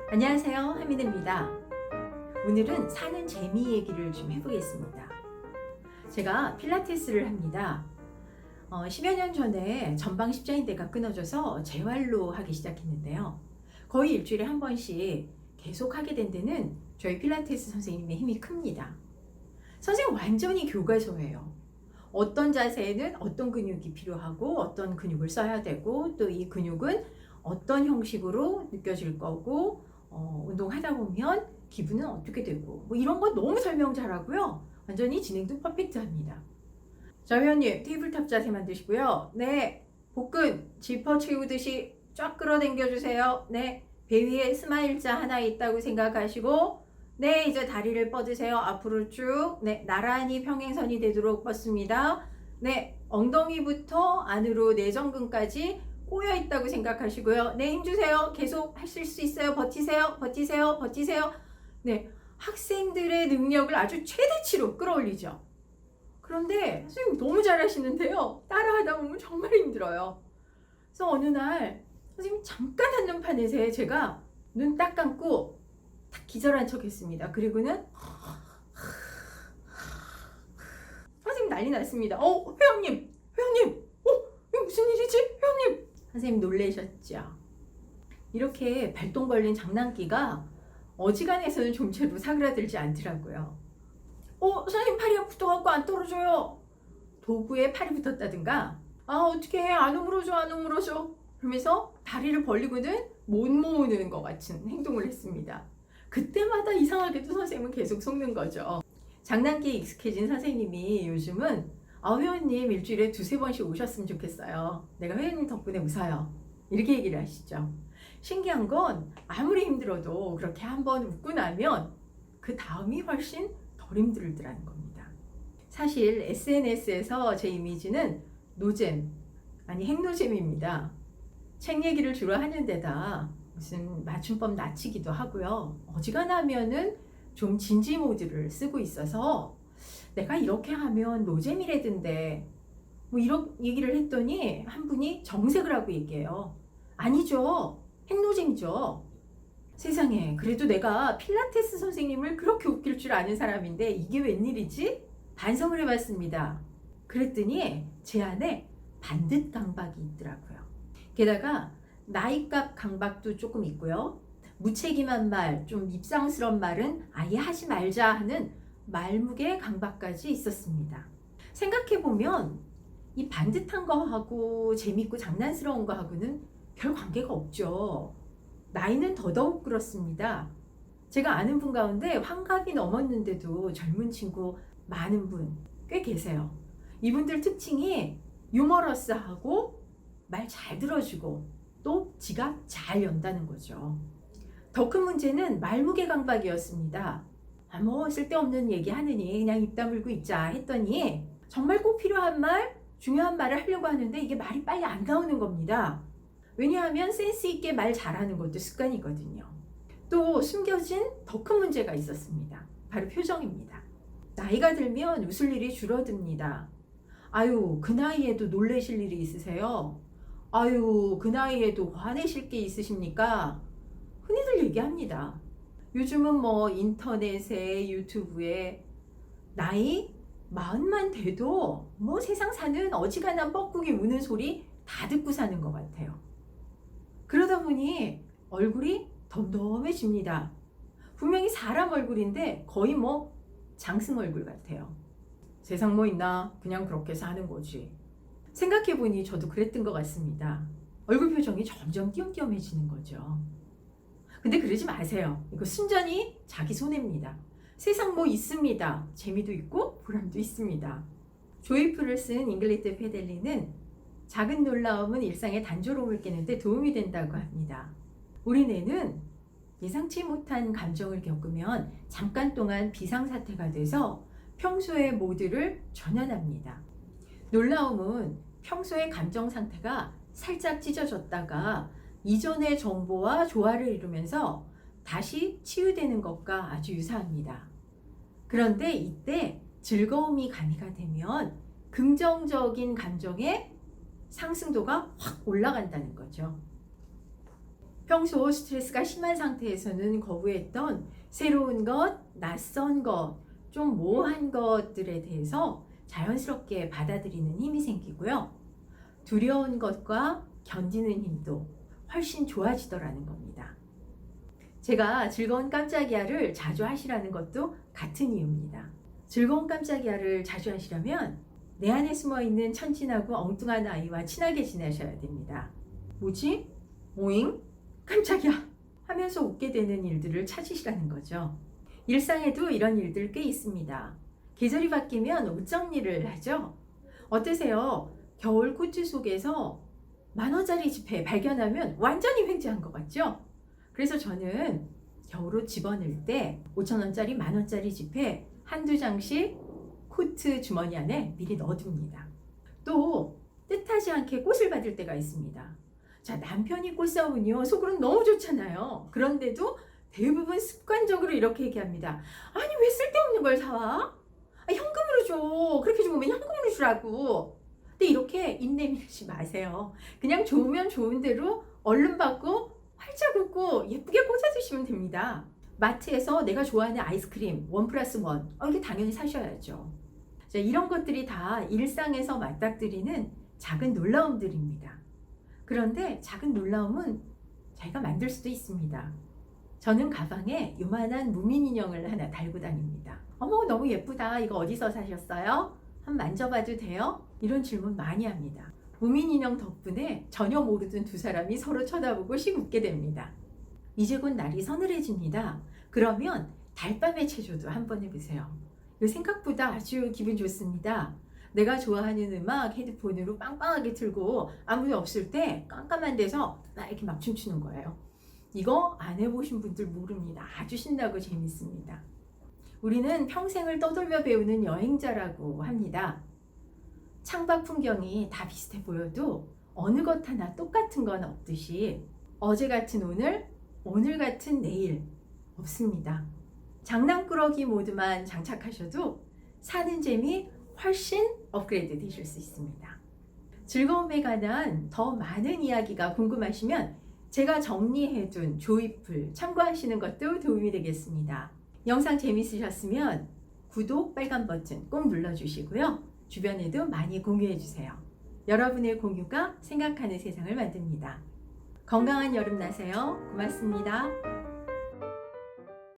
안녕하세요, 하민입니다. 오늘은 사는 재미 얘기를 좀 해보겠습니다. 제가 필라테스를 합니다. 10여 년 전에 전방 십자인대가 끊어져서 재활로 하기 시작했는데요. 거의 일주일에 한 번씩 계속 하게 된 데는 저희 필라테스 선생님의 힘이 큽니다. 선생님 완전히 교과서예요. 어떤 자세에는 어떤 근육이 필요하고 어떤 근육을 써야 되고 또 이 근육은 어떤 형식으로 느껴질 거고 운동하다 보면 기분은 어떻게 되고 뭐 이런 거 너무 설명 잘하고요. 완전히 진행도 퍼펙트합니다. 자, 회원님 테이블탑 자세 만드시고요. 네, 복근 지퍼 채우듯이 쫙 끌어당겨 주세요. 네, 배 위에 스마일자 하나 있다고 생각하시고 네, 이제 다리를 뻗으세요. 앞으로 쭉. 네, 나란히 평행선이 되도록 뻗습니다. 네, 엉덩이부터 안으로 내전근까지 꼬여 있다고 생각하시고요. 네, 힘주세요. 계속 하실 수 있어요. 버티세요. 버티세요. 버티세요. 네, 학생들의 능력을 아주 최대치로 끌어올리죠. 그런데 선생님 너무 잘하시는데요. 따라하다 보면 정말 힘들어요. 그래서 어느 날 선생님 잠깐 한눈판에서 제가 눈 딱 감고 딱 기절한 척 했습니다. 그리고는 선생님 난리 났습니다. 회원님! 회원님! 이거 무슨 일이지? 회원님! 선생님 놀라셨죠? 이렇게 발동 걸린 장난기가 어지간해서는 좀채로 사그라들지 않더라고요. 선생님 팔이 붙어갖고 안 떨어져요. 도구에 팔이 붙었다든가 어떻게 해? 안 오므러져 안 오므러져 그러면서 다리를 벌리고는 못 모으는 것 같은 행동을 했습니다. 그때마다 이상하게도 선생님은 계속 속는 거죠. 장난기에 익숙해진 선생님이 요즘은 회원님 일주일에 2-3번씩 오셨으면 좋겠어요. 내가 회원님 덕분에 웃어요. 이렇게 얘기를 하시죠. 신기한 건 아무리 힘들어도 그렇게 한번 웃고 나면 그 다음이 훨씬 덜 힘들더라는 겁니다. 사실 SNS에서 제 이미지는 노잼, 아니 핵노잼입니다. 책 얘기를 주로 하는 데다 무슨 맞춤법 낮추기도 하고요. 어지간하면은 좀 진지 모드를 쓰고 있어서 내가 이렇게 하면 노잼이라던데 뭐 이런 얘기를 했더니 한 분이 정색을 하고 얘기해요. 아니죠. 핵노잼이죠. 세상에, 그래도 내가 필라테스 선생님을 그렇게 웃길 줄 아는 사람인데 이게 웬일이지? 반성을 해봤습니다. 그랬더니 제 안에 반듯 강박이 있더라고요. 게다가 나이값 강박도 조금 있고요. 무책임한 말, 좀 밉상스러운 말은 아예 하지 말자 하는 말무게 강박까지 있었습니다. 생각해보면 이 반듯한 거하고 재밌고 장난스러운 거하고는 별 관계가 없죠. 나이는 더더욱 그렇습니다. 제가 아는 분 가운데 환갑이 넘었는데도 젊은 친구 많은 분 꽤 계세요. 이분들 특징이 유머러스하고 말 잘 들어주고 또 지가 잘 연다는 거죠. 더 큰 문제는 말무게 강박이었습니다. 뭐 쓸데없는 얘기 하느니 그냥 입 다물고 있자 했더니 정말 꼭 필요한 말, 중요한 말을 하려고 하는데 이게 말이 빨리 안 나오는 겁니다. 왜냐하면 센스 있게 말 잘하는 것도 습관이거든요. 또 숨겨진 더 큰 문제가 있었습니다. 바로 표정입니다. 나이가 들면 웃을 일이 줄어듭니다. 아유, 그 나이에도 놀라실 일이 있으세요? 아유, 그 나이에도 화내실 게 있으십니까? 흔히들 얘기합니다. 요즘은 뭐 인터넷에 유튜브에 나이 40만 돼도 뭐 세상 사는 어지간한 뻐꾸기 우는 소리 다 듣고 사는 것 같아요. 그러다 보니 얼굴이 덤덤해집니다. 분명히 사람 얼굴인데 거의 뭐 장승 얼굴 같아요. 세상 뭐 있나? 그냥 그렇게 사는 거지. 생각해보니 저도 그랬던 것 같습니다. 얼굴 표정이 점점 띄엄띄엄해지는 거죠. 근데 그러지 마세요. 이거 순전히 자기 손해입니다. 세상 뭐 있습니다. 재미도 있고 보람도 있습니다. 조이풀을 쓴 잉글리트 페델리는 작은 놀라움은 일상의 단조로움을 깨는데 도움이 된다고 합니다. 우리 뇌는 예상치 못한 감정을 겪으면 잠깐 동안 비상사태가 돼서 평소의 모드를 전환합니다. 놀라움은 평소의 감정 상태가 살짝 찢어졌다가 이전의 정보와 조화를 이루면서 다시 치유되는 것과 아주 유사합니다. 그런데 이때 즐거움이 가미가 되면 긍정적인 감정의 상승도가 확 올라간다는 거죠. 평소 스트레스가 심한 상태에서는 거부했던 새로운 것, 낯선 것, 좀 모호한 것들에 대해서 자연스럽게 받아들이는 힘이 생기고요. 두려운 것과 견디는 힘도 훨씬 좋아지더라는 겁니다. 제가 즐거운 깜짝이야를 자주 하시라는 것도 같은 이유입니다. 즐거운 깜짝이야를 자주 하시려면 내 안에 숨어있는 천진하고 엉뚱한 아이와 친하게 지내셔야 됩니다. 뭐지? 오잉? 깜짝이야! 하면서 웃게 되는 일들을 찾으시라는 거죠. 일상에도 이런 일들 꽤 있습니다. 계절이 바뀌면 옷 정리를 하죠. 어떠세요? 겨울 코트 속에서 10,000원짜리 지폐 발견하면 완전히 횡재한 것 같죠? 그래서 저는 겨울옷 집어넣을 때 5,000원짜리, 10,000원짜리 지폐 한두 장씩 코트 주머니 안에 미리 넣어둡니다. 또 뜻하지 않게 꽃을 받을 때가 있습니다. 자, 남편이 꽃 사오면요 속으로는 너무 좋잖아요. 그런데도 대부분 습관적으로 이렇게 얘기합니다. 아니 왜 쓸데없는 걸 사와? 현금으로 줘. 그렇게 좋으면 현금으로 주라고. 근데 이렇게 인내 밀지 마세요. 그냥 좋으면 좋은 대로 얼른 받고 활짝 웃고 예쁘게 꽂아주시면 됩니다. 마트에서 내가 좋아하는 아이스크림 1+1 이렇게 당연히 사셔야죠. 자, 이런 것들이 다 일상에서 맞닥뜨리는 작은 놀라움들입니다. 그런데 작은 놀라움은 자기가 만들 수도 있습니다. 저는 가방에 요만한 무민 인형을 하나 달고 다닙니다. 어머 너무 예쁘다. 이거 어디서 사셨어요? 한번 만져봐도 돼요? 이런 질문 많이 합니다. 무민 인형 덕분에 전혀 모르던 두 사람이 서로 쳐다보고 씩 웃게 됩니다. 이제 곧 날이 서늘해집니다. 그러면 달밤의 체조도 한번 해보세요. 이거 생각보다 아주 기분 좋습니다. 내가 좋아하는 음악 헤드폰으로 빵빵하게 틀고 아무도 없을 때 깜깜한 데서 막 이렇게 막 춤추는 거예요. 이거 안 해보신 분들 모릅니다. 아주 신나고 재밌습니다. 우리는 평생을 떠돌며 배우는 여행자라고 합니다. 창밖 풍경이 다 비슷해 보여도 어느 것 하나 똑같은 건 없듯이 어제 같은 오늘, 오늘 같은 내일 없습니다. 장난꾸러기 모드만 장착하셔도 사는 재미 훨씬 업그레이드 되실 수 있습니다. 즐거움에 관한 더 많은 이야기가 궁금하시면 제가 정리해둔 조이풀 참고하시는 것도 도움이 되겠습니다. 영상 재밌으셨으면 구독 빨간 버튼 꼭 눌러주시고요. 주변에도 많이 공유해주세요. 여러분의 공유가 생각하는 세상을 만듭니다. 건강한 여름 나세요. 고맙습니다.